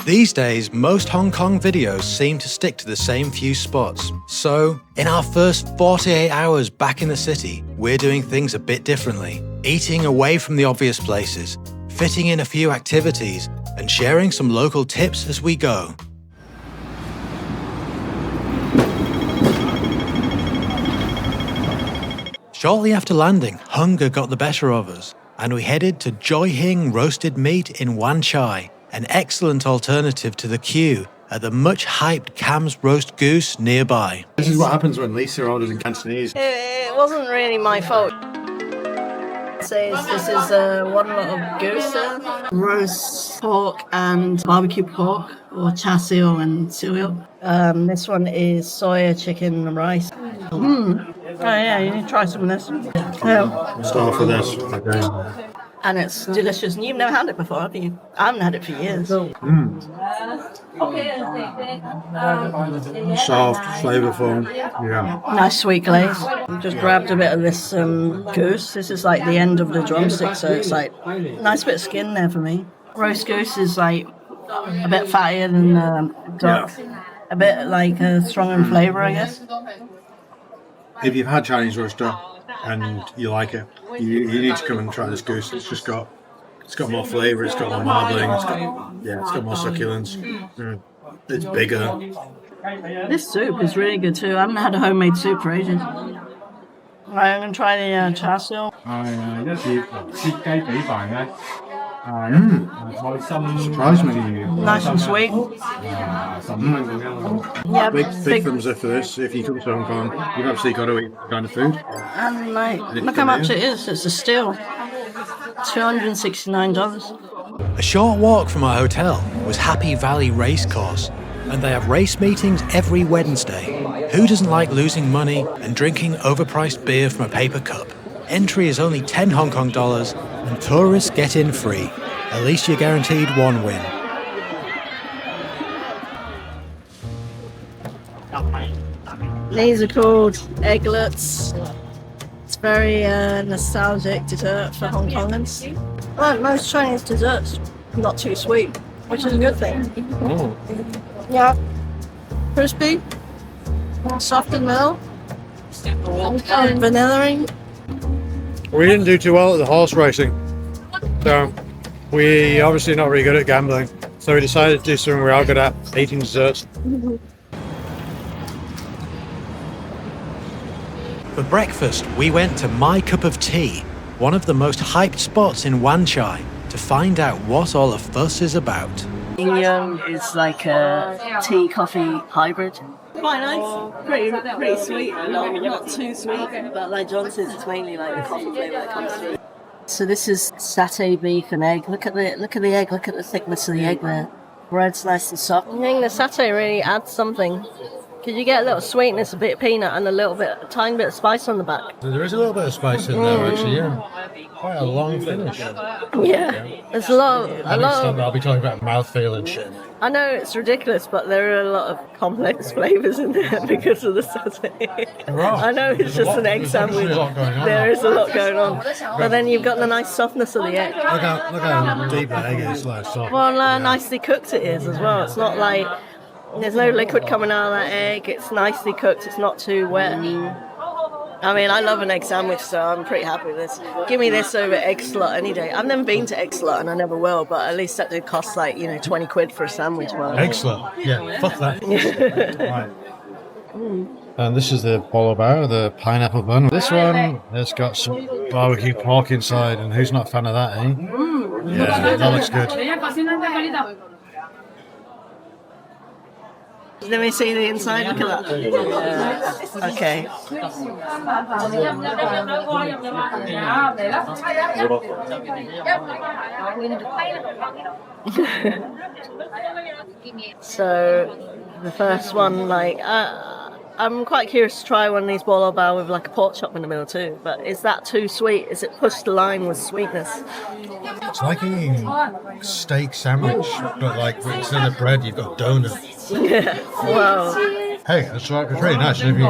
These days, most Hong Kong videos seem to stick to the same few spots. So, in our first 48 hours back in the city, we're doing things a bit differently. Eating away from the obvious places, fitting in a few activities, and sharing some local tips as we go. Shortly after landing, hunger got the better of us, and we headed to Joy Hing Roasted Meat in Wan Chai, an excellent alternative to the queue at the much-hyped Cam's Roast Goose nearby. This is what happens when Lisa orders in Cantonese. It wasn't really my fault. Says this is one lot of goose, roast pork and barbecue pork, or char siu and cereal. This one is soya chicken and rice. Oh yeah, you need to try some of this. Yeah. Start off with this. Okay. And it's delicious. And you've never had it before, have you? I haven't had it for years. Soft, flavourful. Yeah. Nice sweet glaze. Just grabbed a bit of this goose. This is like the end of the drumstick, so it's like nice bit of skin there for me. Roast goose is like a bit fattier than duck. Yeah. A bit like strong in flavour, I guess. If you've had Chinese roast duck and you like it, you need to come and try this goose. It's got more flavour, it's got more marbling, it's got more succulence. It's bigger. This soup is really good too. I haven't had a homemade soup for ages. Right, I'm going to try the char siu. Surprised me. Nice and sweet. Yeah, big thumbs up for this. If you come to Hong Kong, you've absolutely got to eat this kind of food. And like, look how much it is. It's a steal. $269. A short walk from our hotel was Happy Valley Racecourse, and they have race meetings every Wednesday. Who doesn't like losing money and drinking overpriced beer from a paper cup? Entry is only 10 Hong Kong dollars, and tourists get in free. At least you're guaranteed one win. These are called egglets. It's very nostalgic dessert for Hong Kongers. Like most Chinese desserts, not too sweet, which is a good thing. Oh. Yeah, crispy, soft and mellow, vanilla-y. We didn't do too well at the horse racing, so we obviously not very good at gambling. So we decided to do something we are good at, eating desserts. For breakfast, we went to My Cup of Tea, one of the most hyped spots in Wan Chai, to find out what all the fuss is about. Durian is like a tea-coffee hybrid. Quite nice, pretty sweet, not too sweet, but like John says, it's mainly like the coffee flavour that comes through. So this is satay beef and egg. Look at the egg, look at the thickness of the egg there. Bread's nice and soft. I think the satay really adds something. Because you get a little sweetness, a bit of peanut, and a tiny bit of spice on the back. There is a little bit of spice in there, actually, yeah. Quite a long finish. Yeah, there's a lot of... I'll be talking about mouthfeel and shit. I know it's ridiculous, but there are a lot of complex flavours in there because of the satay. I know it's just an egg sandwich. There is a lot going on. But then you've got the nice softness of the egg. Look how deep the egg is, like soft. Well, nicely cooked it is as well. It's not like... There's no liquid coming out of that egg. It's nicely cooked. It's not too wet. I mean, I love an egg sandwich, so I'm pretty happy with this. Give me this over egg slut any day. I've never been to egg slut, and I never will, but at least that did cost like, 20 quid for a sandwich. Egg slut? Yeah, fuck that. Right. And this is the bolo bao, the pineapple bun. This one, it's got some barbecue pork inside, and who's not a fan of that, eh? Yeah, that looks good. Let me see the inside. Look at that. Yeah. Okay. So the first one, I'm quite curious to try one of these bolo bao with like a pork chop in the middle too. But is that too sweet? Is it pushed the line with sweetness? It's like eating steak sandwich, but like instead of bread, you've got donut. Yeah. Wow. Hey, it's really nice. If you,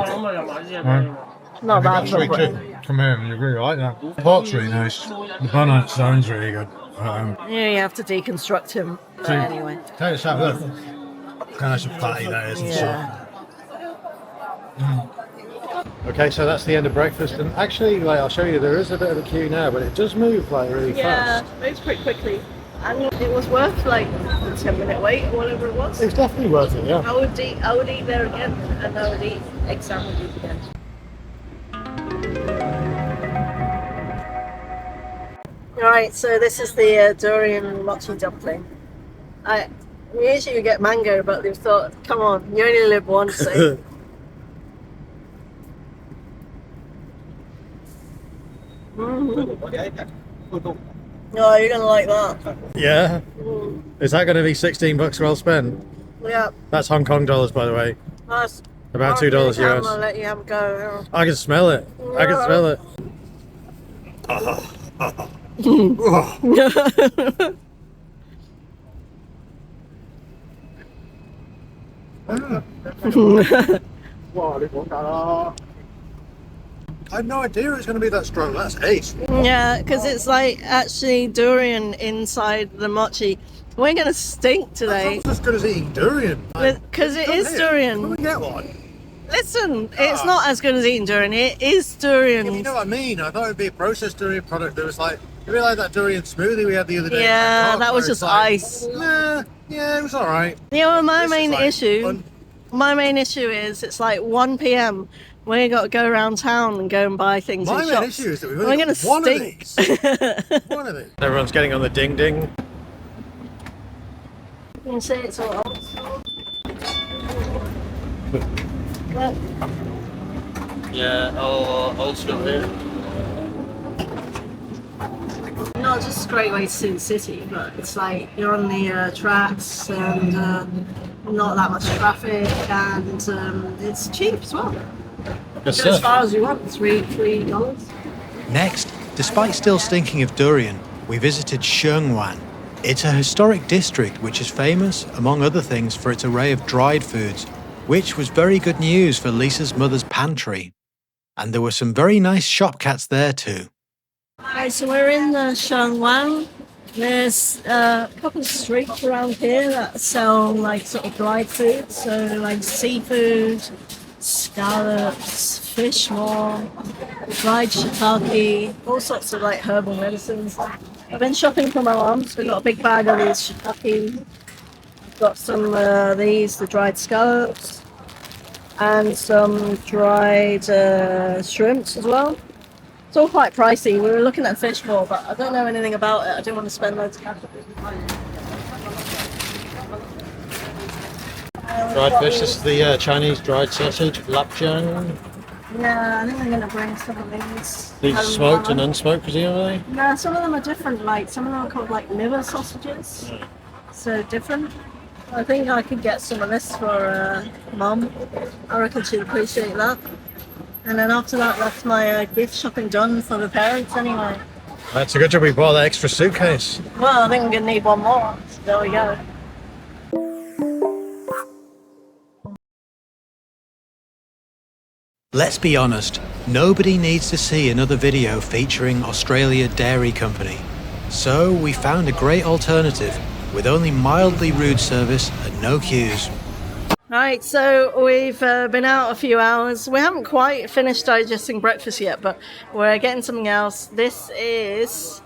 Not bad for sweet too. Come here, and you really like that. The pork's really nice. The bun on its own's really good. Yeah, you have to deconstruct him. But anyway. Tell you something, look. Kind of some fatty that is and Yeah. Okay, so that's the end of breakfast, and actually, like, I'll show you, there is a bit of a queue now, but it does move like really Yeah, fast. moves pretty quickly. And it was worth like a 10-minute wait or whatever it was. It's definitely worth it, yeah. I would eat there again, and I would eat egg sandwiches again. Right, so this is the Durian mochi dumpling. Usually you get mango, but we thought, come on, you only live once, so. Oh, you're gonna like that. Yeah? Is that going to be $16 well spent? Yeah, That's Hong Kong dollars, by the way. nice. About $2 US. I'll let you have a go. I can smell it. I can smell it. I had no idea it was going to be that strong. That's ace. Yeah, because it's like actually durian inside the mochi. We're gonna stink today That's as good as eating durian. because it is Come durian. and get one. Listen, it's not as good as eating durian. It is durian. Yeah, you know what I mean? I thought it would be a processed durian product that was like, you really like that durian smoothie we had the other day? Yeah, Like, that was where it's just like, ice. Nah, yeah, it was alright. You know, my This is main like issue. My main issue is it's like 1 p.m. We got to go around town and go and buy things My in main shops. issue is that we've We're only gonna got one stink. of these. One of these. Everyone's getting on the ding ding. You can say it's all old school. Yeah, old school here. Not just a great way to see the city, but it's like you're on the tracks and not that much traffic, and it's cheap as well. Good Go as far as you want, $3. Next, despite still stinking of durian, we visited Sheung Wan. It's a historic district which is famous, among other things, for its array of dried foods, which was very good news for Lisa's mother's pantry. And there were some very nice shop cats there too. Right, so we're in the Sheung Wan. There's a couple of streets around here that sell like sort of dried food, so like seafood, scallops, fish maw, dried shiitake, all sorts of like herbal medicines. I've been shopping for my mum, so we've got a big bag of these shiitake. Got some the dried scallops, and some dried shrimps as well. It's all quite pricey. We were looking at fish maw, but I don't know anything about it. I didn't want to spend loads of cash. Dried fish, this is the Chinese dried sausage, lapjang. Yeah, I think I'm going to bring some of these. These are smoked and unsmoked, presumably? No, some of them are different. Like some of them are called like liver sausages. So different. I think I could get some of this for Mum. I reckon she'd appreciate that. And then after that, that's my gift shopping done for the parents anyway. That's a good job we bought that extra suitcase. Well, I think I'm going to need one more. So there we go. Let's be honest, nobody needs to see another video featuring Australia Dairy Company. So we found a great alternative with only mildly rude service and no queues. Right, so we've been out a few hours. We haven't quite finished digesting breakfast yet, but we're getting something else. This is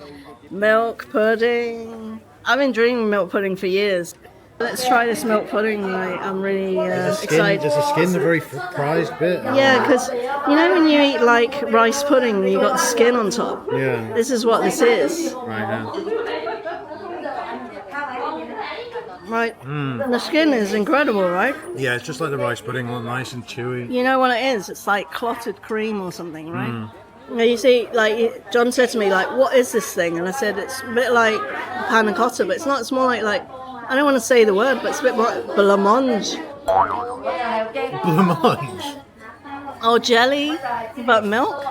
milk pudding. I've been dreaming milk pudding for years. Let's try this milk pudding. I'm really excited. Does the skin the very prized bit? Yeah, because you know when you eat like rice pudding, you got the skin on top. Yeah. This is what this is. Right now. Right. The skin is incredible, right? Yeah, it's just like the rice pudding, all nice and chewy. You know what it is? It's like clotted cream or something, right? Now, you see, like John said to me, like, what is this thing? And I said it's a bit like panna cotta, but it's not. It's more like I don't want to say the word, but it's a bit more like blancmange. Blancmange. Or jelly, but milk.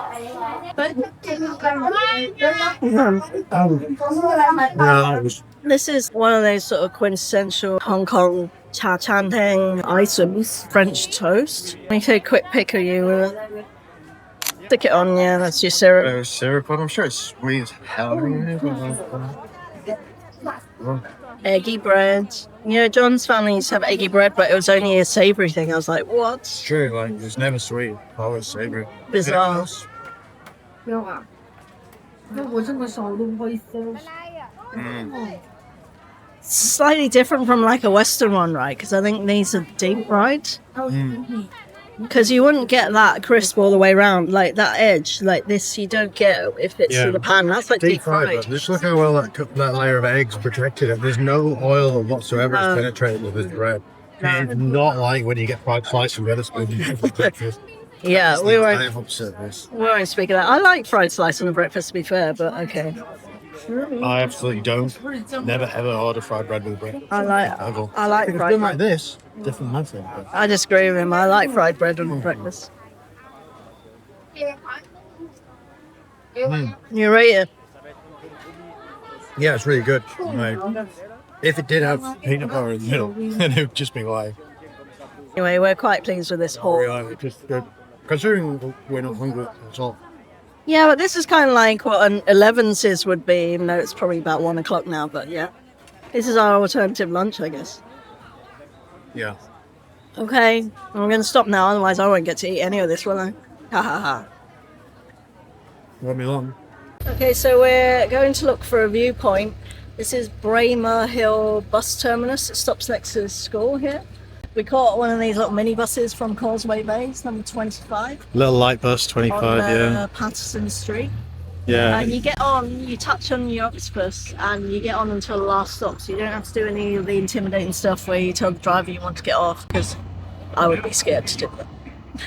This is one of those sort of quintessential Hong Kong cha chan teng items. French toast. Let me take a quick pick of you. Stick it on, yeah, that's your syrup. Syrup, I'm sure it's sweet as hell. Eggy bread. You know, John's family used to have eggy bread, but it was only a savoury thing. I was like, what? True, like it's never sweet, always savoury. Bizarre. Slightly different from like a Western one, right? Because I think these are deep fried. Because you wouldn't get that crisp all the way around, like that edge, like this. You don't get if it's in the pan. That's like deep fried. Just look how well that layer of eggs protected it. There's no oil whatsoever that's penetrated with this bread. It's not like when you get fried slice from Wetherspoon for breakfast. Yeah, we won't speak of that. I like fried slice on a breakfast, to be fair, but okay. I absolutely don't. Never ever order fried bread with bread. I like fried bread. Like this, different method. I disagree with him. I like fried bread on breakfast. You rate it? Yeah, it's really good. Like, if it did have peanut butter in the middle, then it would just be like. Anyway, we're quite pleased with this haul. Yeah, just good. Considering we're not hungry at all. Yeah, but this is kind of like what an 11's would be, even though it's probably about 1 o'clock now, but yeah. This is our alternative lunch, I guess. Yeah. Okay, I'm going to stop now, otherwise I won't get to eat any of this, will I? Ha ha ha. Won't be long. Okay, so we're going to look for a viewpoint. This is Braemar Hill Bus Terminus. It stops next to the school here. We caught one of these little mini buses from Causeway Bay. It's number 25. Little light bus, 25, on, Patterson Street. Yeah. And you get on, you touch on your octopus, and you get on until the last stop. So you don't have to do any of the intimidating stuff where you tell the driver you want to get off, because I would be scared to do that.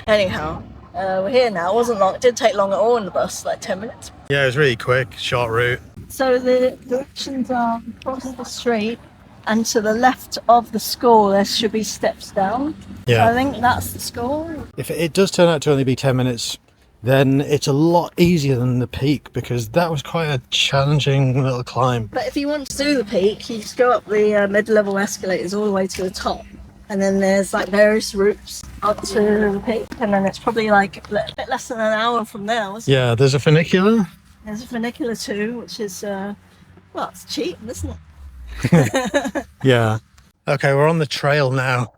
Anyhow, we're here now. It wasn't long. It didn't take long at all in the bus, like 10 minutes. Yeah, it was really quick, short route. So the directions are across the street, and to the left of the school there should be steps down. Yeah. So I think that's the school. If it does turn out to only be 10 minutes, then it's a lot easier than the peak, because that was quite a challenging little climb. But if you want to do the peak, you just go up the mid-level escalators all the way to the top. And then there's like various routes up to the peak. And then it's probably like a bit less than an hour from there. Yeah, there's a funicular. There's a funicular too, which is, well, it's cheap, isn't it? Yeah. Okay, we're on the trail now.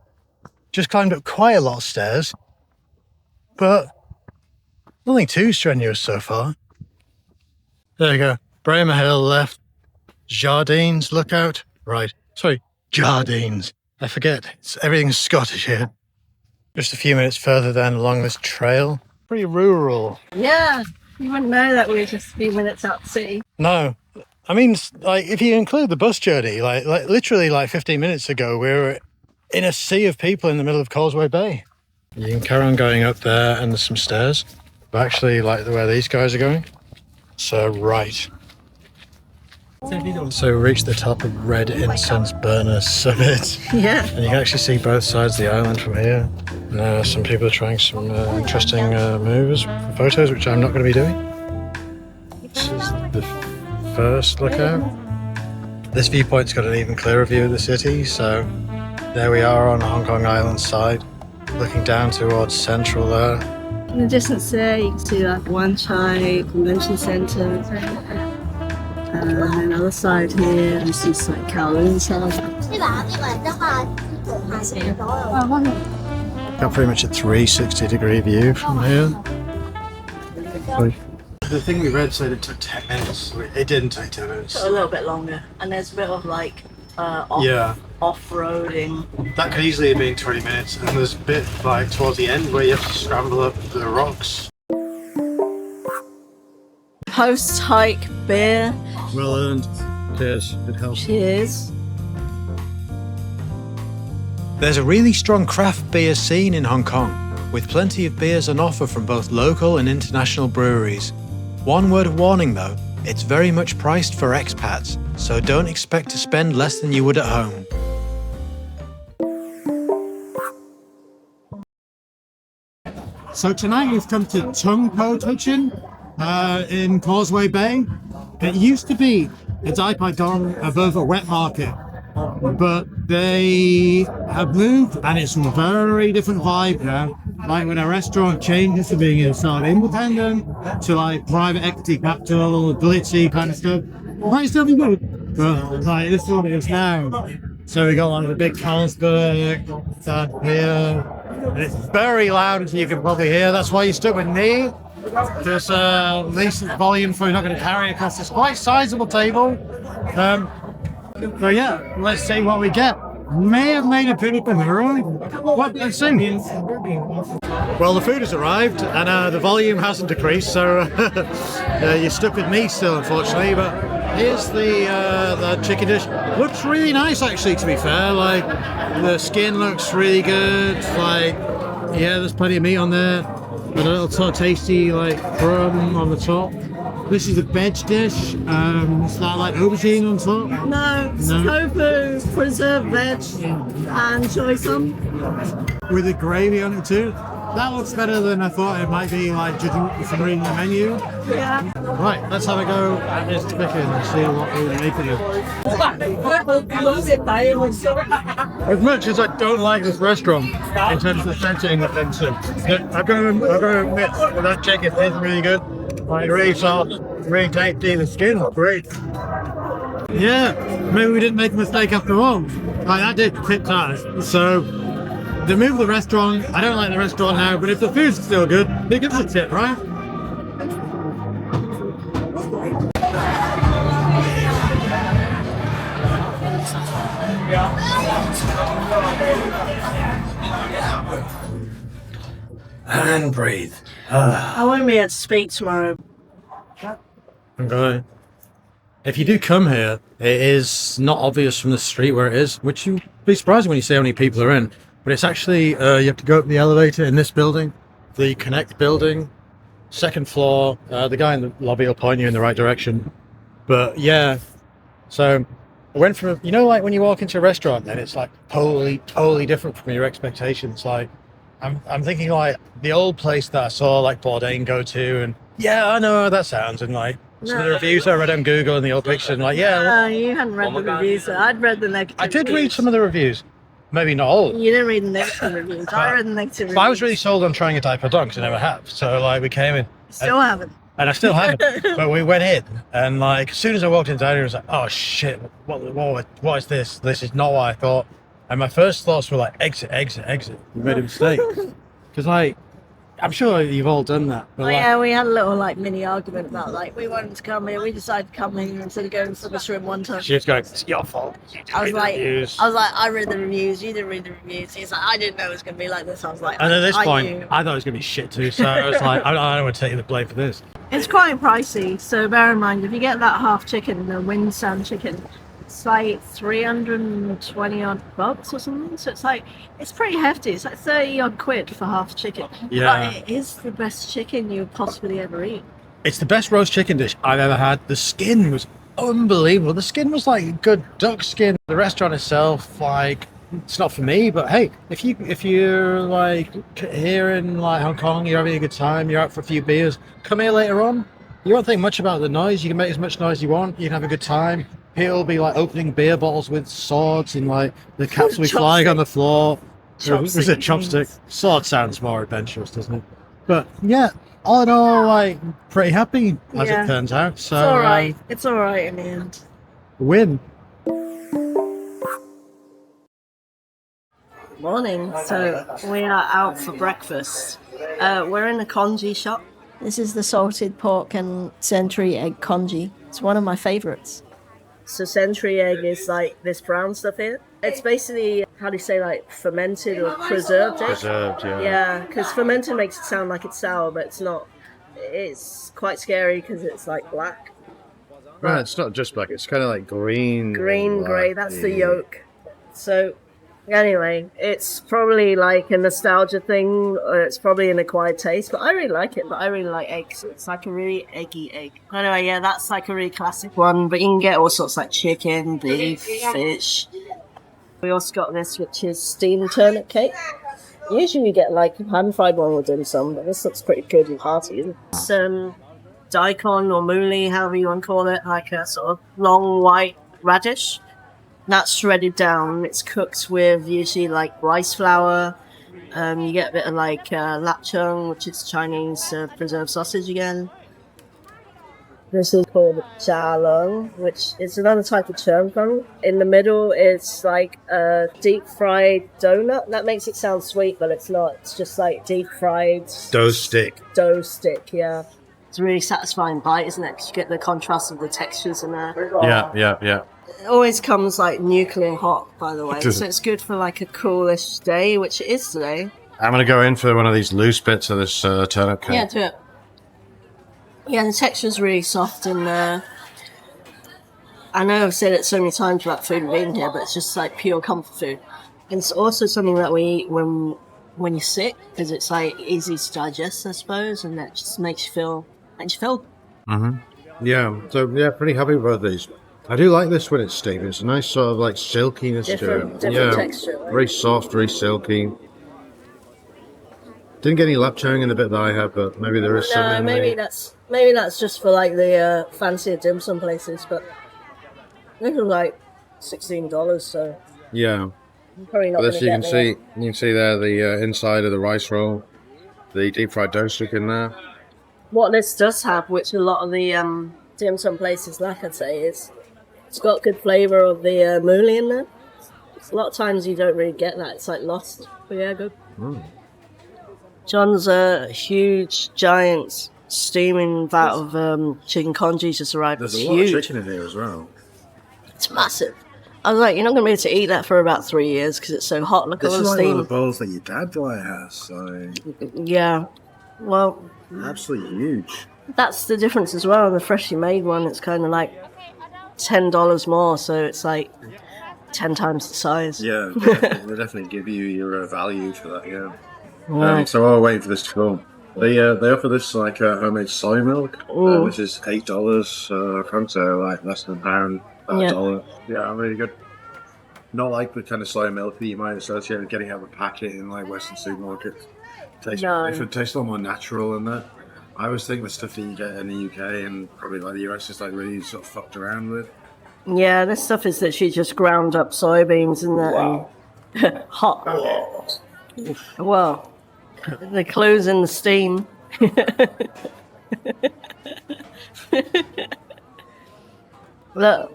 Just climbed up quite a lot of stairs, but nothing too strenuous so far. There you go. Braemar Hill left. Jardines lookout. Right. Sorry, Jardines. I forget. Everything's Scottish here. Just a few minutes further then along this trail. Pretty rural. Yeah, you wouldn't know that we were just a few minutes out to sea. No. I mean, like, if you include the bus journey, like literally like 15 minutes ago, we were in a sea of people in the middle of Causeway Bay. You can carry on going up there and there's some stairs. I actually like the way these guys are going. So, right. So we reached the top of Red Incense Burner Summit. Yeah. And you can actually see both sides of the island from here. Some people are trying some interesting moves for photos, which I'm not going to be doing. This is the first lookout. This viewpoint's got an even clearer view of the city, so there we are on Hong Kong Island side, looking down towards central there. In the distance there, you can see like Wan Chai Convention Centre. And then the other side here, this is like Kowloon side. Got pretty much a 360-degree view from here. The thing we read said it took 10 minutes. It didn't take 10 minutes. A little bit longer. And there's a bit of like off-roading. That could easily have been 20 minutes. And there's a bit like towards the end where you have to scramble up the rocks. Post-hike beer. Well earned. Cheers. It helps. Cheers. There's a really strong craft beer scene in Hong Kong, with plenty of beers on offer from both local and international breweries. One word of warning though, it's very much priced for expats, so don't expect to spend less than you would at home. So tonight we've come to Tung Po Kitchen in Causeway Bay. It used to be a Dai Pai Dong above a wet market, but they have moved and it's a very different vibe now. Like when a restaurant changes from being sort of independent to like private equity capital, glitzy kind of stuff. Might still be good, But like this is what it is now. So we got like the big Carlsberg down here, and it's very loud as you can probably hear. That's why you stuck with me. There's decent volume for you're not going to carry across this quite sizable table. So yeah, let's see what we get. May have made a bit of a what? Let's see. Well, the food has arrived and the volume hasn't decreased, so you're stuck with me still, unfortunately. But here's the chicken dish. Looks really nice, actually. To be fair, like the skin looks really good. Like, yeah, there's plenty of meat on there, but a little sort of tasty like crumb on the top. This is a veg dish. Is that like aubergine on top? No, it's tofu, preserved veg, and chili some. With a gravy on it too. That looks better than I thought it might be, like judging from reading the menu. Yeah. Right, let's have a go at this chicken and see what we're making of. As much as I don't like this restaurant in terms of the setting of things, I've got to admit that chicken is really good. Like really soft, really tasty. The skin looks great. Yeah, maybe we didn't make a mistake after all. Like that did tip tires. So they moved the restaurant. I don't like the restaurant now, but if the food's still good, they give us a tip, right? And breathe. I won't be able to speak tomorrow. Okay. If you do come here, it is not obvious from the street where it is, which you'd be surprised when you see how many people are in. But it's actually, you have to go up the elevator in this building, the Connect building, second floor. The guy in the lobby will point you in the right direction. But yeah, so I went from, you know, like when you walk into a restaurant and it's like totally different from your expectations. Like, I'm thinking like the old place that I saw like Bourdain go to, and yeah, I know how that sounds, and like some of the reviews I read on Google and the old picture, and like, yeah. No, you hadn't read the reviews. So I'd read the negative I did read reviews. some of the reviews. Maybe not all. You didn't read the negative reviews. I read the negative reviews. But I was really sold on trying a Diaper Dunk, because I never have. So like we came in. Still haven't. And I still haven't. But we went in, and like as soon as I walked into the dining room, I was like, oh shit, what is this? This is not what I thought. And my first thoughts were like, exit. We made a mistake. Because like, I'm sure you've all done that. But, Yeah, we had a little like mini argument about like we wanted to come here. We decided to come here instead of going to the shrimp one time. she was going, it's your fault. You didn't I was read the like, reviews. I read the reviews. You didn't read the reviews. He's like, I didn't know it was going to be like this. I was like, And at this point, knew. I thought it was going to be shit too. So I was like, I don't want to take the blame for this. It's quite pricey. So bear in mind, if you get that half chicken, the Wing San chicken, it's like 320 odd bucks or something. So it's like, it's pretty hefty. It's like 30 odd quid for half chicken. Yeah. But it is the best chicken you would possibly ever eat. It's the best roast chicken dish I've ever had. The skin was unbelievable. The skin was like good duck skin. The restaurant itself, like, it's not for me, but hey, if you're like here in like Hong Kong, you're having a good time, you're out for a few beers, come here later on. You won't think much about the noise. You can make as much noise as you want. You can have a good time. People will be like opening beer bottles with swords, and like the cats will be flying on the floor. Was it chopstick? Sword sounds more adventurous, doesn't it? But yeah, all in all, like pretty happy as it turns out. So It's alright. It's alright in the end. Win. Morning. So we are out for breakfast. We're in a congee shop. This is the salted pork and century egg congee. It's one of my favourites. So century egg is like this brown stuff here. It's basically, how do you say, like fermented or preserved egg? Preserved, yeah. Yeah, because fermented makes it sound like it's sour, but it's not. It's quite scary because it's like black. Right, it's not just black. It's kind of like green. Green, grey, that's the yolk. So anyway, it's probably like a nostalgia thing, or it's probably an acquired taste, but I really like it. But I really like eggs. It's like a really eggy egg. Anyway, yeah, that's like a really classic one, but you can get all sorts like chicken, beef, fish. We also got this, which is steamed turnip cake. Usually you get like pan-fried one with dim sum, but this looks pretty good and hearty, isn't it? Some daikon or mooli, however you want to call it, like a sort of long white radish. That's shredded down. It's cooked with usually like rice flour. You get a bit of like lap chung, which is Chinese preserved sausage again. This is called char, which is another type of churn. In the middle, it's like a deep fried donut. That makes it sound sweet, but it's not. It's just like deep fried Dough stick. Dough stick, yeah. It's a really satisfying bite, isn't it? Because you get the contrast of the textures in there. Yeah. It always comes like nuclear hot, by the way. So it's good for like a coolish day, which it is today. I'm going to go in for one of these loose bits of this turnip cake. Yeah, do it. Yeah, the texture's really soft and I know I've said it so many times about food and being here, but it's just like pure comfort food. And it's also something that we eat when you're sick, because it's like easy to digest, I suppose, and that just makes you feel. Yeah, so yeah, pretty happy about these. I do like this when it's steamed. It's a nice sort of like silkiness to it. Different texture. Very soft, very silky. Didn't get any lap chowing in the bit that I had, but maybe there is something. No, maybe that's just for like the fancier dim sum places, but this is like $16, so yeah. I'm probably not. This you can see there the inside of the rice roll, the deep fried dough stick in there. What this does have, which a lot of the dim sum places lack, I'd say, is it's got good flavour of the mouli in there. A lot of times you don't really get that; it's like lost. But yeah, good. John's a huge, giant, steaming vat of Chui King Congee just arrived. There's it's a lot huge. of chicken in here as well. It's massive. I was like, you're not going to be able to eat that for about 3 years because it's so hot. Look at all This the is like one steam. of the bowls that your dad Dwight has, so Yeah. Well, absolutely huge. that's the difference as well. The freshly made one, it's kind of like $10 more, so it's like 10 times the size. Yeah, they definitely give you your value for that. Yeah. Right. So while we're waiting for this to come, they offer this like homemade soy milk, which is $8. I can't say like less than £1, Yeah. $1. Yeah, really good. Not like the kind of soy milk that you might associate with getting out of a packet in like Western supermarkets. It tastes a lot more natural than that. I always think the stuff that you get in the UK and probably like the US is like really sort of fucked around with. Yeah, this stuff is literally just ground up soybeans and that. And hot. Well, the clothes in the steam. Look,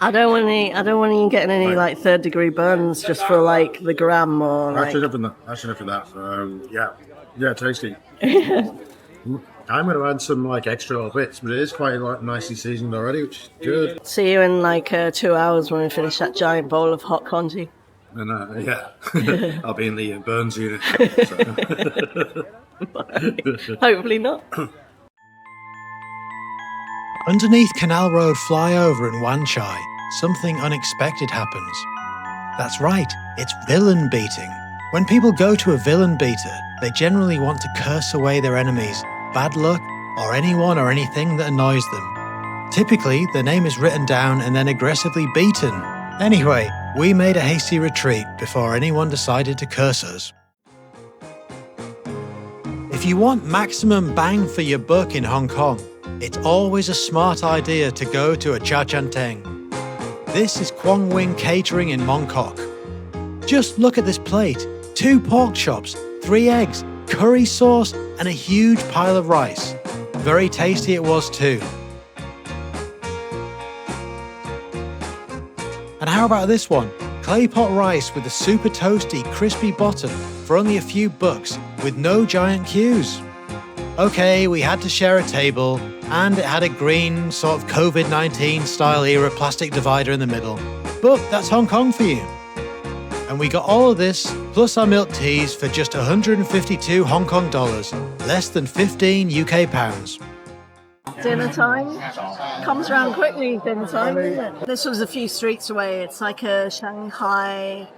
I don't want you getting any like 3rd-degree burns just for like the gram or like. Actually, for that. Yeah, tasty. I'm going to add some like extra little bits, but it is quite like nicely seasoned already, which is good. See you in like 2 hours when we finish that giant bowl of hot congee. And yeah, I'll be in the Burns unit. So. Hopefully not. Underneath Canal Road flyover in Wan Chai, something unexpected happens. That's right, it's villain beating. When people go to a villain beater, they generally want to curse away their enemies, bad luck, or anyone or anything that annoys them. Typically, their name is written down and then aggressively beaten. Anyway, we made a hasty retreat before anyone decided to curse us. If you want maximum bang for your buck in Hong Kong, it's always a smart idea to go to a cha chan teng. This is Kwong Catering in Mong. Just look at this plate. 2 pork chops, 3 eggs, curry sauce, and a huge pile of rice. Very tasty it was too. And how about this one? Clay pot rice with a super toasty, crispy bottom for only a few bucks with no giant queues. Okay, we had to share a table, and it had a green, sort of COVID-19 style era plastic divider in the middle. But that's Hong Kong for you. And we got all of this, plus our milk teas for just 152 Hong Kong dollars, less than 15 UK pounds. Dinner time comes around quickly. Dinner time, isn't it? This was a few streets away. It's like a Shanghainese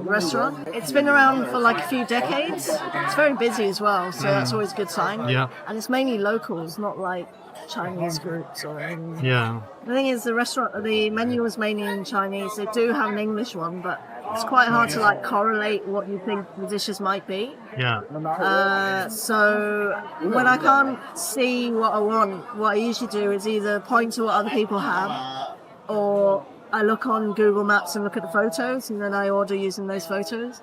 restaurant. It's been around for like a few decades. It's very busy as well, so that's always a good sign. Yeah. And it's mainly locals, not like Chinese groups or anything. Yeah. The thing is, the menu was mainly in Chinese. They do have an English one, but it's quite hard to like correlate what you think the dishes might be. Yeah. So when I can't see what I want, what I usually do is either point to what other people have, or I look on Google Maps and look at the photos, and then I order using those photos,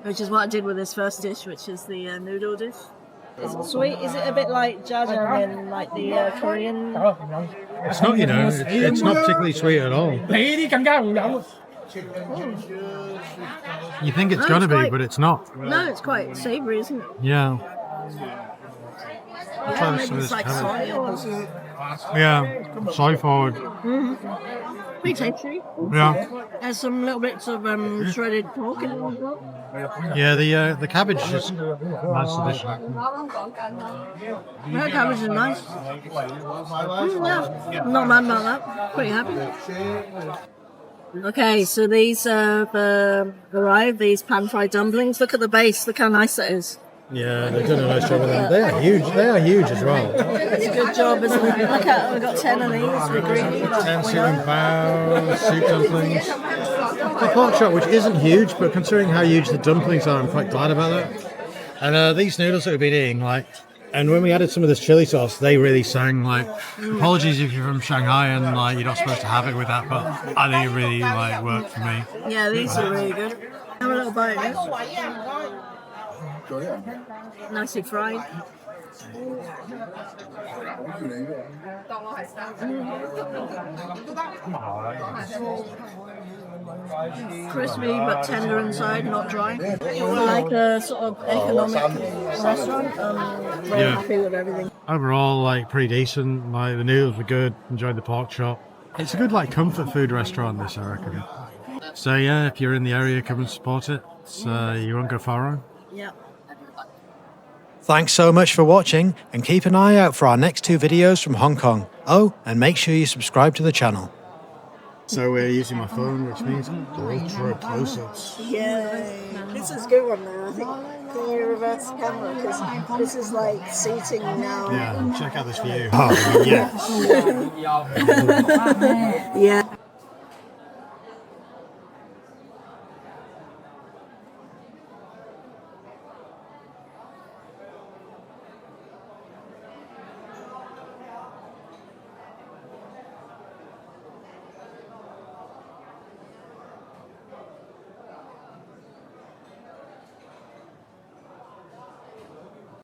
which is what I did with this first dish, which is the noodle dish. Is it sweet? Is it a bit like jajang in like the Korean? It's not, you know, it's not particularly sweet at all. You think it's gonna be, but it's not. No, it's quite savoury, isn't it? Yeah. Yeah, maybe it's like soy or something. Yeah, soy forward. Pretty tasty. Yeah. There's some little bits of shredded pork in it as well. Yeah, the cabbage is nice addition. Yeah, cabbage is nice. Yeah, not mad about that. Pretty happy. Okay, so these have arrived, these pan-fried dumplings. Look at the base, look how nice that is. Yeah, they've done a nice job with them. They are huge. They are huge as well. It's a good job, isn't it? Look at, we've got 10 of these. We're greedy. 10 ceiling bao, soup dumplings. The pork chop, which isn't huge, but considering how huge the dumplings are, I'm quite glad about that. And these noodles that we've been eating, like, and when we added some of this chili sauce, they really sang. Like, apologies if you're from Shanghai and like you're not supposed to have it with that, but I think it really like worked for me. Yeah, these are really good. Have a little bite of this. Nicely fried. Crispy but tender inside, not dry. Like a sort of economic restaurant. Very happy with everything. Overall, like pretty decent. Like the noodles were good. Enjoyed the pork chop. It's a good like comfort food restaurant. This, I reckon. So yeah, if you're in the area, come and support it. You won't go far wrong. Yeah. Thanks so much for watching, and keep an eye out for our next 2 videos from Hong Kong. Oh, and make sure you subscribe to the channel. So we're using my phone, which means ultra close-ups. Yay. This is a good one now, I think. Can you reverse the camera? Because this is like seating now. Yeah, check out this view. Oh, yes. Yeah.